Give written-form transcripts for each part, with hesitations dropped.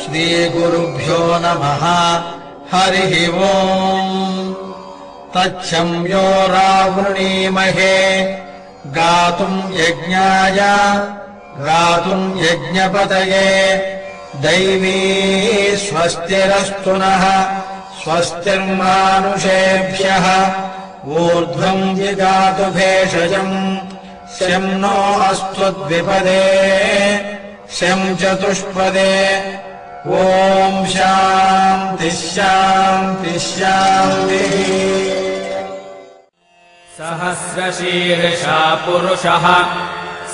श्रीगुरुभ्यो नमः। हरिः ओम्। तच्छम्यो रावृणीमहे गातुम् यज्ञाय गातुम् यज्ञपतये दैवी स्वस्तिरस्तु नः स्वस्तिर्मानुषेभ्यः ऊर्ध्वम् जिगातु भेषजम् शं नो अस्त्वद्विपदे शं चतुष्पदे ॐ शान्तिः शान्तिः शान्तिः। सहस्रशीर्षा पुरुषः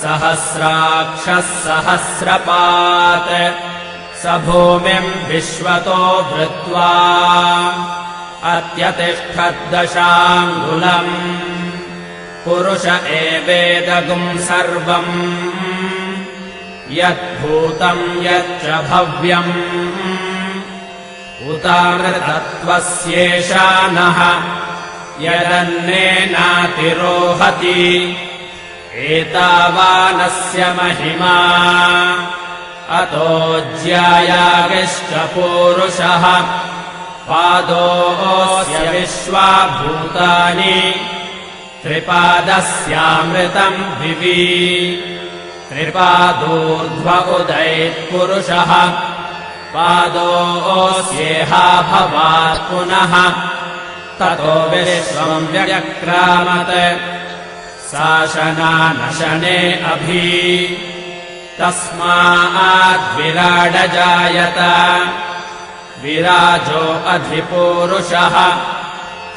सहस्राक्षः सहस्रपात् स भूमिम् विश्वतो भृत्वा अत्यतिष्ठद्दशाङ्गुलम् पुरुष एवेदगुम् सर्वम् यद्भूतम् यच्च भव्यम् उतामृतत्वस्येषा नः यदन्नेनातिरोहति एतावानस्य महिमा अतो ज्यायागिश्च पूरुषः पादोऽस्य विश्वाभूतानि त्रिपादस्यामृतम् दिवि त्रिपादोर्ध्व उदैत्पुरुषः पादोऽस्येहा भवात् पुनः ततो विश्वम् व्यक्रामत् शासनानशने अभि तस्माद्विराडजायत विराजो अधिपूरुषः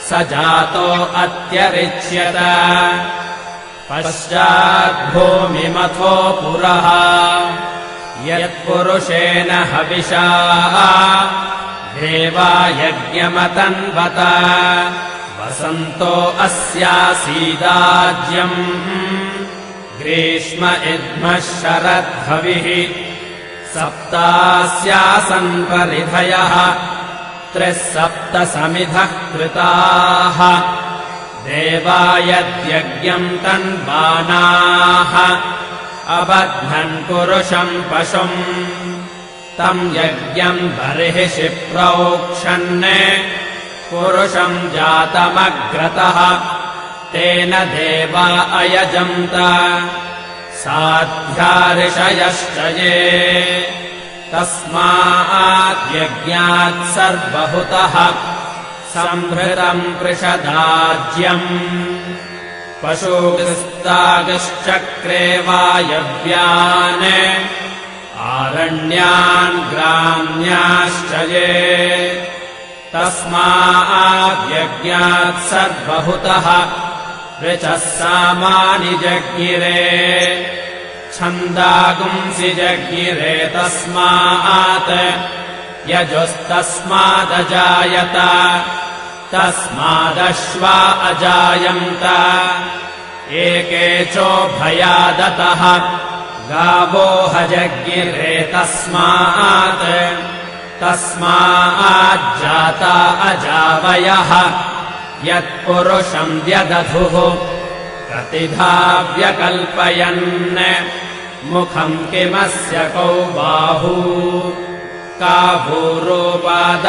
स जातो अत्यरिच्यत पश्चाद्भूमिमथो पुरः यत्पुरुषेण हविषा देवा यज्ञमतन्वत वसन्तो अस्यासीदाज्यम् ग्रीष्म इद्मः शरद्भविः सप्तास्यासन् परिधयः त्रिः सप्त समिधः कृताः देवा यद्यज्ञम् तन्वानाः अबध्नन् पुरुषम् पशुम् तम् यज्ञम् बर्हिषि प्रोक्षन् पुरुषम् जातमग्रतः तेन देवा अयजन्त साध्या ऋषयश्च ये तस्माद्यज्ञात् सर्वहुतः सम्भृतम् कृषदाज्यम् पशुस्तागिश्चक्रे वायव्यान् आरण्यान् ग्राम्याश्च ये तस्माद्यज्ञात् सर्वहुतः ऋचः सामानि जज्ञिरे छन्दागुंसि जज्ञिरे तस्मात् यजुस्तस्मादजायत तस्मादश्वा अजायन्त एके चोभयादतः गावो हजज्ञिरे तस्मात् तस्माज्जाता अजावयः यत्पुरुषम् व्यदधुः प्रतिधा व्यकल्पयन् मुखम् किमस्य कौ बाहू का भूरोपादावुच्येते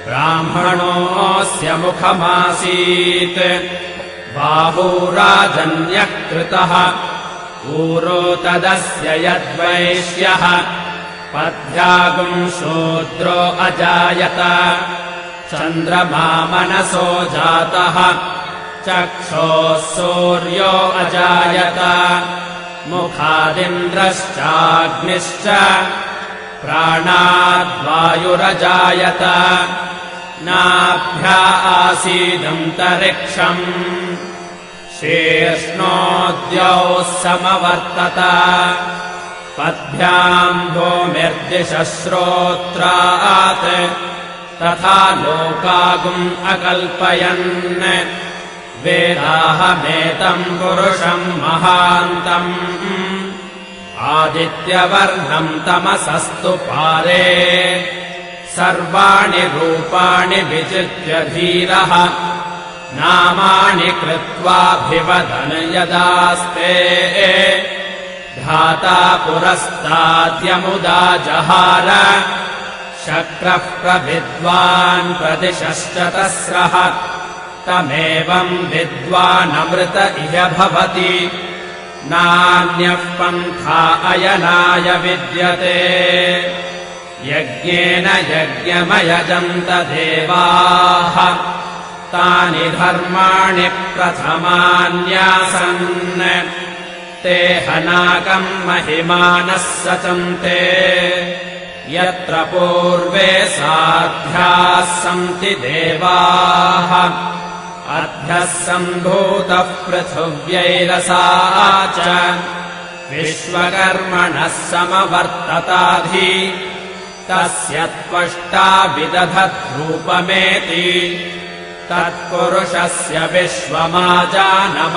ब्राह्मणोऽस्य मुखमासीत् बाहूराजन्यकृतः ऊरो तदस्य यद्वैश्यः पद्भ्यागुम् शूद्रो अजायत चन्द्रमा मनसो जातः चक्षोः सूर्यो अजायत मुखादिन्द्रश्चाग्निश्च प्राणाद्वायुरजायत नाभ्या आसीदन्तरिक्षम् शीर्ष्णोद्यौ समवर्तत पद्भ्याम् भूमिर्दिशः श्रोत्रात् तथा लोकागुम् अकल्पयन् वेदाहमेतम् पुरुषम् महान्तम् आदित्यवर्णम् तमसस्तु पारे सर्वाणि रूपाणि विचित्य धीरः नामानि कृत्वाभिवदन् यदास्ते धाता पुरस्ताद्यमुदा जहार शक्रः प्रविद्वान् प्रदिशश्चतस्रः तमेवम् विद्वानमृत इह भवति नान्यः पन्था अयनाय विद्यते यज्ञेन यज्ञमयजन्त देवाः तानि धर्माणि प्रथमान्यासन् ते हनाकम् महिमानः सचन्ते यत्र पूर्वे साध्याः सन्ति देवाः अभ्यः सम्भूतः पृथिव्यैरसा च विश्वकर्मणः समवर्तताधि तस्य त्वष्टा विदधद्रूपमेति तत्पुरुषस्य विश्वमाजानमग्रे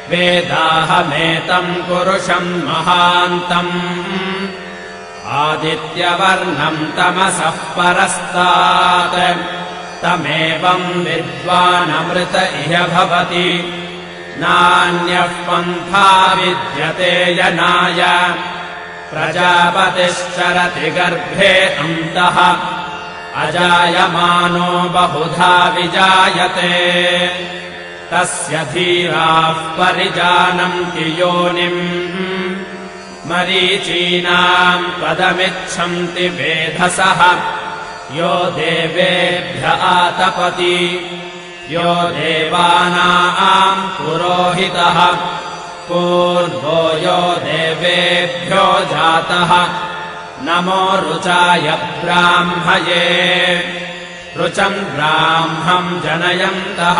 वेदाहमेतम् पुरुषम् महान्तम् आदित्यवर्णम् तमसः परस्तात् तमेवम् विद्वानमृत इह भवति नान्यः पन्था विद्यते यनाय प्रजापतिश्चरति गर्भे अन्तः अजायमानो बहुधा विजायते तस्य धीराः परिजानन्ति योनिम् मरीचीनाम् पदमिच्छन्ति वेधसः यो देवेभ्य आतपति यो देवानाम् पुरोहितः पूर्वो यो देवेभ्यो जातः नमो रुचाय ब्राह्मये रुचम् ब्राह्मम् जनयन्तः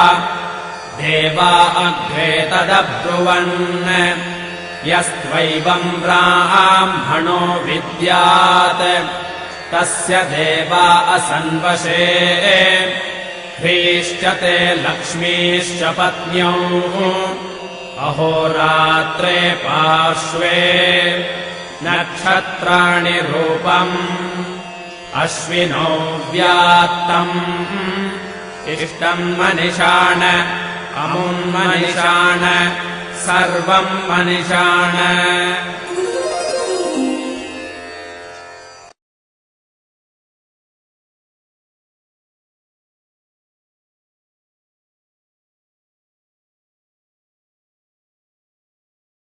देवा अग्रे तदब्रुवन् यस्त्वैवम् ब्राह्मणो विद्यात् तस्य देवा असन्वशे ह्रीश्चते लक्ष्मीश्च पत्न्यौ अहोरात्रे पार्श्वे नक्षत्राणि रूपम् अश्विनौ व्यात्तम् इष्टम् मनिषाण अमुन्मनिषाण सर्वम् मनिषाण